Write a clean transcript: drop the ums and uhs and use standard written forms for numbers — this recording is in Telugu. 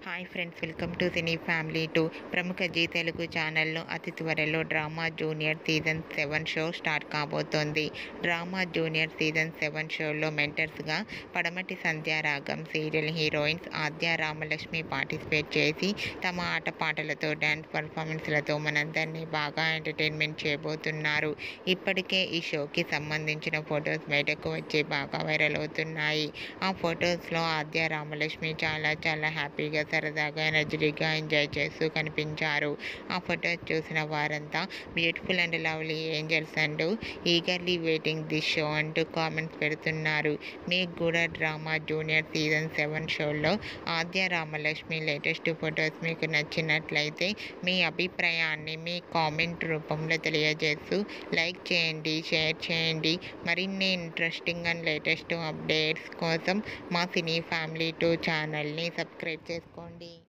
Hi friends, welcome to cine family 2. ప్రముఖ జీ తెలుగు ఛానల్లో అతి త్వరలో drama junior season 7 show start కాబోతోంది. డ్రామా జూనియర్ సీజన్ 7 షోలో మెంటర్స్గా పడమటి సంధ్యారాగం సీరియల్ హీరోయిన్స్ ఆద్య రామలక్ష్మి పార్టిసిపేట్ చేసి తమ ఆటపాటలతో డ్యాన్స్ పర్ఫార్మెన్స్లతో మనందరినీ బాగా ఎంటర్టైన్మెంట్ చేయబోతున్నారు. ఇప్పటికే ఈ షోకి సంబంధించిన ఫొటోస్ బయటకు వచ్చి బాగా వైరల్ అవుతున్నాయి. ఆ ఫొటోస్లో ఆద్య రామలక్ష్మి చాలా హ్యాపీగా, సరదాగా, ఎనర్జెటిక్గా ఎంజాయ్ చేస్తూ కనిపించారు. ఆ ఫొటోస్ చూసిన వారంతా బ్యూటిఫుల్ అండ్ లవ్లీ ఏంజల్స్ అంటూ ఈగర్లీ వెయిటింగ్ దిస్ షో అంటూ కామెంట్స్ పెడుతున్నారు. మీకు కూడా డ్రామా జూనియర్ సీజన్ 7 షోలో ఆద్య రామలక్ష్మి లేటెస్ట్ ఫొటోస్ మీకు నచ్చినట్లయితే మీ అభిప్రాయాన్ని మీ కామెంట్ రూపంలో తెలియజేస్తూ లైక్ చేయండి, షేర్ చేయండి. మరిన్ని ఇంట్రెస్టింగ్ అండ్ లేటెస్ట్ అప్డేట్స్ కోసం మా సినీ ఫ్యామిలీ 2 ఛానల్ని సబ్స్క్రైబ్ చేసుకోండి.